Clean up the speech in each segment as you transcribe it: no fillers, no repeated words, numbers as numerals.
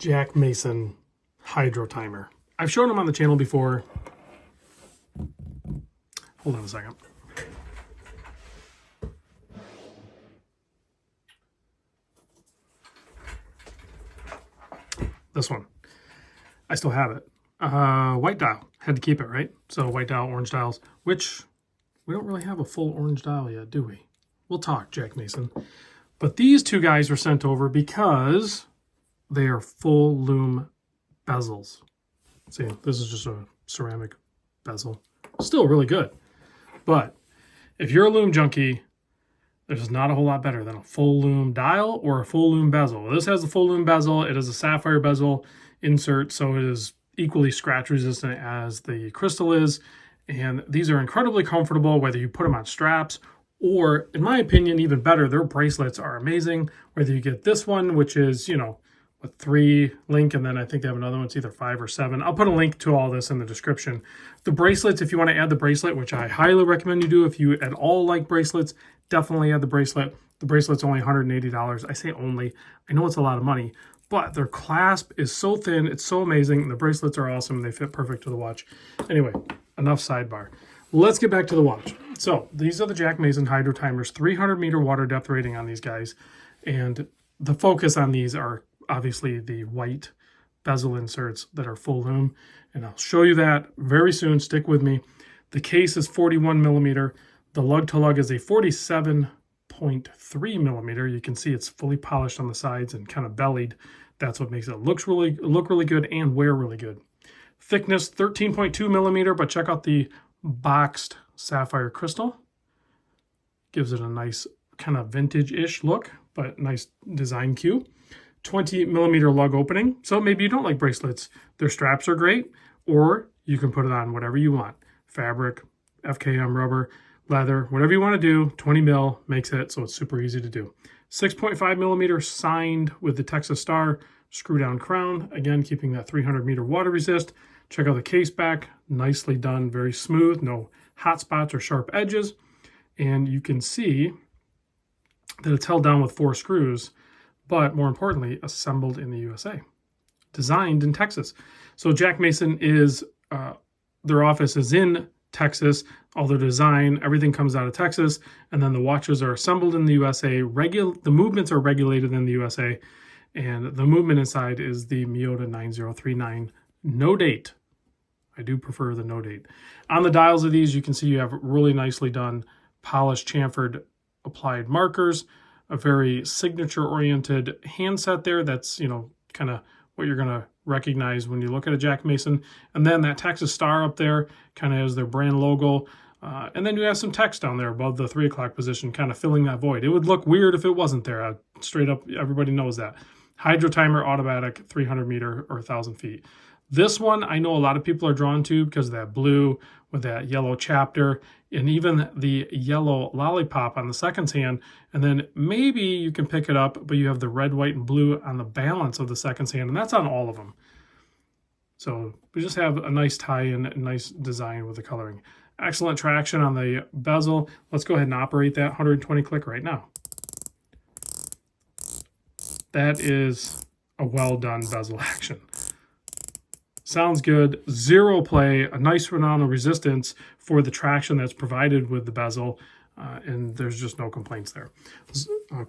Jack Mason Hydrotimer. I've shown them on the channel before. Hold on a second. This one. I still have it. White dial. Had to keep it, right? So white dial, orange dials, which we don't really have a full orange dial yet, do we? We'll talk, Jack Mason. But these two guys were sent over because they are full lume bezels. See, this is just a ceramic bezel. Still really good. But if you're a lume junkie, there's not a whole lot better than a full lume dial or a full lume bezel. This has a full lume bezel. It is a sapphire bezel insert, so it is equally scratch resistant as the crystal is. And these are incredibly comfortable, whether you put them on straps or, in my opinion, even better, their bracelets are amazing. Whether you get this one, which is, you know, a 3 link, and then I think they have another one, it's either 5 or 7. I'll put a link to all this in the description. The bracelets, if you want to add the bracelet, which I highly recommend you do, if you at all like bracelets, definitely add the bracelet. The bracelet's only $180. I say only. I know it's a lot of money, but their clasp is so thin. It's so amazing. The bracelets are awesome. They fit perfect to the watch. Anyway, enough sidebar. Let's get back to the watch. So these are the Jack Mason Hydrotimers, 300 meter water depth rating on these guys. And the focus on these are obviously the white bezel inserts that are full lume. And I'll show you that very soon. Stick with me. The case is 41 millimeter. The lug to lug is a 47.3 millimeter. You can see it's fully polished on the sides and kind of bellied. That's what makes it look really good and wear really good. Thickness 13.2 millimeter, but check out the boxed sapphire crystal. Gives it a nice kind of vintage-ish look, but nice design cue. 20 millimeter lug opening. So maybe you don't like bracelets. Their straps are great, or you can put it on whatever you want. Fabric, FKM rubber, leather, whatever you want to do. 20 mil makes it so it's super easy to do. 6.5 millimeter signed with the Texas Star screw down crown. Again, keeping that 300 meter water resist. Check out the case back. Nicely done, very smooth. No hot spots or sharp edges. And you can see that it's held down with 4 screws, but more importantly, assembled in the USA. Designed in Texas. So Jack Mason is, their office is in Texas. All their design, everything comes out of Texas. And then the watches are assembled in the USA. The movements are regulated in the USA. And the movement inside is the Miyota 9039. No date. I do prefer the no date. On the dials of these, you can see you have really nicely done polished chamfered applied markers, a very signature-oriented handset there. That's, you know, kind of what you're going to recognize when you look at a Jack Mason. And then that Texas Star up there kind of has their brand logo. And then you have some text down there above the 3 o'clock position, kind of filling that void. It would look weird if it wasn't there. Straight up, everybody knows that. Hydrotimer automatic, 300 meter or 1,000 feet. This one, I know a lot of people are drawn to because of that blue with that yellow chapter and even the yellow lollipop on the seconds hand. And then maybe you can pick it up, but you have the red, white, and blue on the balance of the seconds hand, and that's on all of them. So we just have a nice tie-in, a nice design with the coloring. Excellent traction on the bezel. Let's go ahead and operate that 120 click right now. That is a well-done bezel action. Sounds good. Zero play, a nice amount of resistance for the traction that's provided with the bezel, and there's just no complaints there.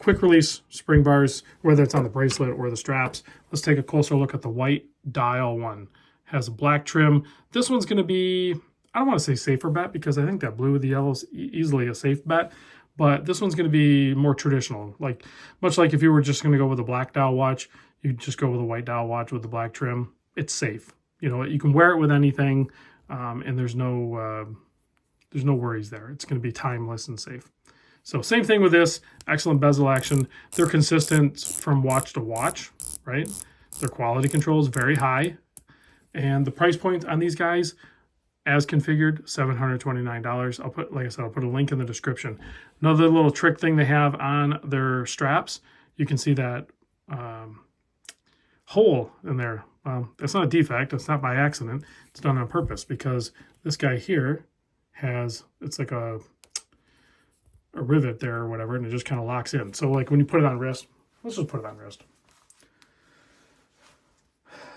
Quick release spring bars, whether it's on the bracelet or the straps. Let's take a closer look at the white dial one. Has a black trim. This one's going to be, I don't want to say safer bet because I think that blue with the yellow is easily a safe bet, but this one's going to be more traditional. Like much like if you were just going to go with a black dial watch, you just go with a white dial watch with the black trim. It's safe. You know, you can wear it with anything, and there's no worries there. It's going to be timeless and safe. So same thing with this. Excellent bezel action. They're consistent from watch to watch, right? Their quality control is very high. And the price point on these guys, as configured, $729. I'll put, like I said, I'll put a link in the description. Another little trick thing they have on their straps, you can see that hole in there. That's not a defect. It's not by accident. It's done on purpose because this guy here has, it's like a rivet there or whatever, and it just kind of locks in. So like when you put it on wrist, let's just put it on wrist.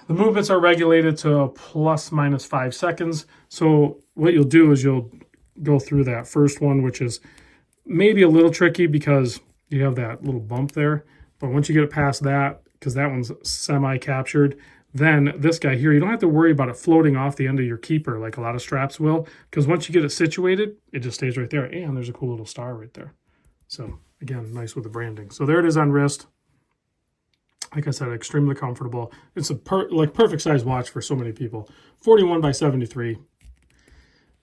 The movements are regulated to plus minus 5 seconds. So what you'll do is you'll go through that first one, which is maybe a little tricky because you have that little bump there. But once you get it past that, because that one's semi-captured, then this guy here, you don't have to worry about it floating off the end of your keeper like a lot of straps will, because once you get it situated, it just stays right there. And there's a cool little star right there. So again, nice with the branding. So there it is on wrist. Like I said, extremely comfortable. It's a perfect size watch for so many people. 41 by 73.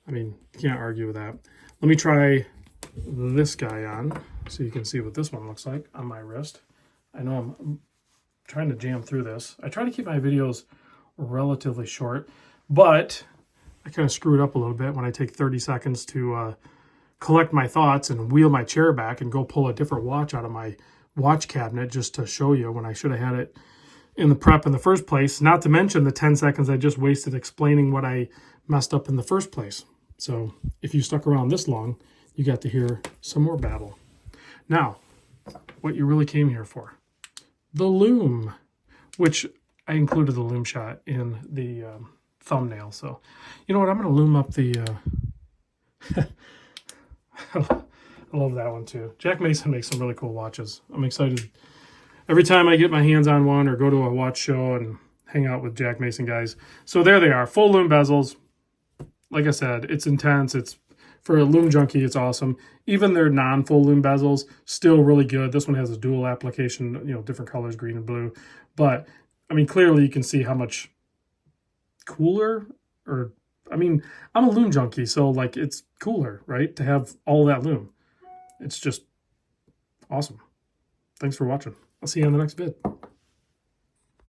I mean, you can't argue with that. Let me try this guy on so you can see what this one looks like on my wrist. I know I'm trying to jam through this. I try to keep my videos relatively short, but I kind of screwed up a little bit when I take 30 seconds to collect my thoughts and wheel my chair back and go pull a different watch out of my watch cabinet just to show you when I should have had it in the prep in the first place. Not to mention the 10 seconds I just wasted explaining what I messed up in the first place. So if you stuck around this long, you got to hear some more babble. Now, what you really came here for. The Lume, which I included the Lume shot in the thumbnail. So, you know what? I'm going to Lume up the... I love that one too. Jack Mason makes some really cool watches. I'm excited. Every time I get my hands on one or go to a watch show and hang out with Jack Mason guys. So there they are. Full Lume bezels. Like I said, it's intense. It's for a Lume junkie, it's awesome. Even their non-full Lume bezels, still really good. This one has a dual application, you know, different colors, green and blue. But, I mean, clearly you can see how much cooler, or, I mean, I'm a Lume junkie, so, like, it's cooler, right, to have all that Lume. It's just awesome. Thanks for watching. I'll see you on the next vid.